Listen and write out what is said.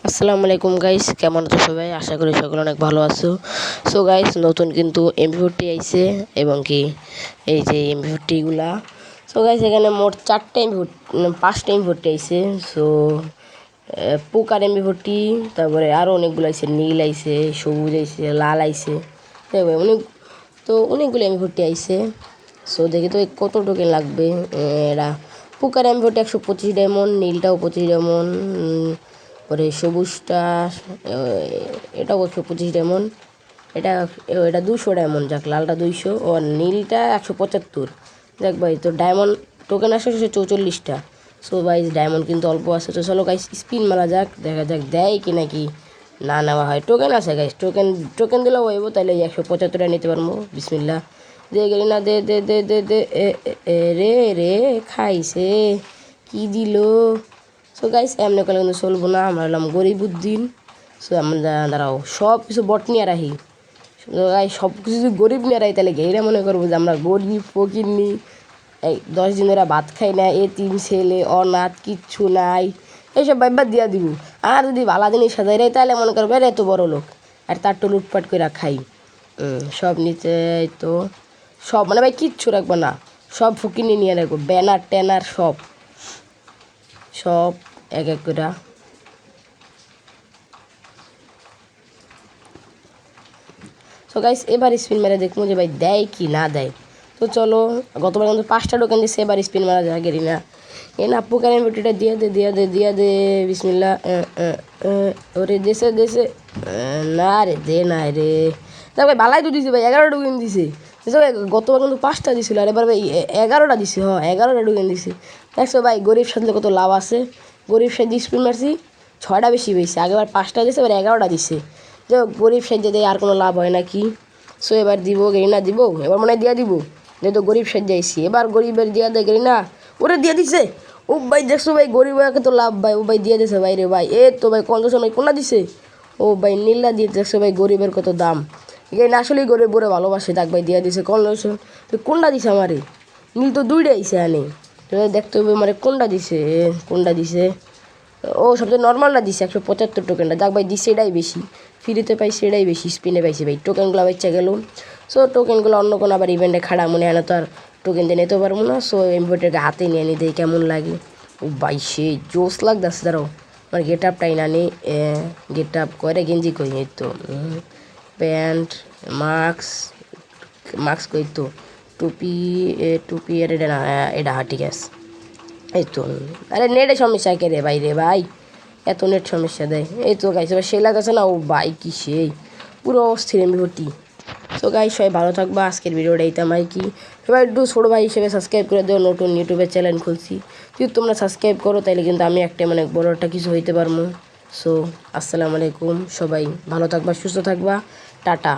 আসসালামু আলাইকুম গাইস, কেমন আছো সবাই? আশা করি সকলে অনেক ভালো আছো। সো গাইস, নতুন কিন্তু এমভি40 আইছে এবং কি এই যে এমভি40 সো গাইস এখানে মোট 4টা এমভি40 5টা এমভি40 আইছে। সো পোকার এমভি40, তারপরে আরও অনেকগুলো আইছে, নীল আইছে, সবুজ আইছে, লাল আইছে, অনেকগুলো এমভি40 আইছে। সো দেখি তো কত টোকেন লাগবে। এরা পোকার এমভি40 125 ডায়মন্ড, নীলটাও 25 ডায়মন্ড, পরে সবুজটা এটাও 125 ডায়মন্ড, এটা 200 ডায়মন্ড, যাক লালটা 200 ও নীলটা 175। দেখ ভাই, তো ডায়মন্ড টোকেন আসে 44টা। সো ভাই ডায়মন্ড কিন্তু অল্প আছে। তো চলো গাইস স্পিন মারা যাক, দেখা যাক দেয় কি নাকি না নেওয়া হয়। টোকেন আছে গাইস, টোকেন দিলেও হইব, তাহলে 175টা নিতে পারবো। বিসমিল্লাহ, দে গেলি না, দে দে দে দে দে রে রে খাইছে, কি দিল। সো গাইস এমনি করলে কিন্তু চলবো না, আমরা হলাম গরিবউদ্দিন। সো আমরা দাঁড়াও সব কিছু বট নিয়ে রাখি। গাইস সব কিছু যদি গরিব নিয়ে রাখি, তাহলে ঘেরা মনে করবো যে আমরা গরিব ফকিরনি, এই 10 দিন ধরে ভাত খাই না, 3 ছেলে অনাথ, কিচ্ছু নাই, এইসব ভাইবার দিয়া দিব। আর যদি ভালো জিনিস সাজাই রাই, তাহলে মনে করবো এত বড় লোক, আর তার তো লুটপাট করে খাই। সব নিচে তো সব মানে ভাই কিচ্ছু রাখবো না, সব ফকিরনি নিয়ে রাখবো, ব্যানার ট্যানার সব সব এক এক করে। সো গাইস এবার স্পিন মেরে দেখবো যে ভাই দেয় কি না দেয়। তো চলো, গতবার কিন্তু 5টা টোকেন দিচ্ছে, এবার স্পিন মারা যায় গেরি না। এ না পোকার এমভিটা দিয়ে দে দিয়া দে দিয়া দে, বিসমিল্লা। ওরে দেশে দেশে না রে, দে না রে। তা ভাই ভালাই তো দিছে ভাই, 11টা টোকেন দিছে। গতবার কিন্তু 5টা দিছিল, আর এবার ভাই 11টা দিছে। 11টা টোকেন দিছে। দেখছো ভাই গরিব সাথে কত লাভ আছে। গরিব সাথে স্পিন মারছি, 6টা বেশি পেয়েছে। আগেবার 5টা দিছে, এবার 11টা দিছে। যে গরিব সাহায্য দেয়, আর কোনো লাভ হয় নাকি? সো এবার দিব গেরিনা, দিব এবার মনে হয় দিয়া দিব, যেহেতু গরিব সাহায্য আইসি। এবার গরিবের দিয়া দেয় গেরিনা, ওরে দিয়ে দিছে। ও ভাই দেখছো ভাই গরিব তো লাভ ভাই, ও ভাই দিয়ে দিছে ভাই রে ভাই। এ তো ভাই কত সময় কোনটা দিছে, ও ভাই নীলা দিয়ে দেখছো ভাই গরিবের কত দাম। গেরিনা আসলেই গরিব বড় ভালোবাসে, তাক ভাই দিয়ে দিছে। কোনটা দিছে আমারে? নীল তো 2টা আইসে আনে, দেখতে হবে মানে কোনটা দিছে, কোনটা দিছে। ও সবচেয়ে নর্মালটা দিছে 175 টোকেনটা, যাক ভাই দিচ্ছে এটাই বেশি, ফ্রিতে পাইছি এটাই বেশি, স্পিনে পাইছি ভাই। টোকেনগুলো বাচ্চা গেল। সো টোকেনগুলো অন্য কোনো আবার ইভেন্টে খাড়া মনে হয় না, তো আর টোকেন দিয়ে নিতে পারবো না। সো ইনভার্টারকে হাতে নিয়ে নিতে কেমন লাগে। ও ভাই সেই জোস লাগতেছে, দাঁড়াও আমার গেট আপটাই না নি। গেট আপ করে গেঞ্জি কই, এই তো প্যান্ট, মাস্ক কই তো, টুপি, টুপি আর এটা না, এটা ঠিক আছে। এই তো, আরে নেটের সমস্যা কে রে ভাই রে ভাই, এত নেট সমস্যা দেয়। এই তো গাইস এবার সেই লাগছে না, ও ভাই কি সেই পুরো অস্থির এমবিটি। তো গাইস সবাই ভালো থাকবা, আজকের ভিডিওটা এইতাম আর কি। সবাই একটু ছোটো ভাই হিসেবে সাবস্ক্রাইব করে দেও, নতুন ইউটিউবের চ্যানেল খুলছি, যদি তোমরা সাবস্ক্রাইব করো তাহলে কিন্তু আমি একটা মানে বড় একটা কিছু হইতে পারবো। সো আসসালামু আলাইকুম, সবাই ভালো থাকবা, সুস্থ থাকবা, টাটা।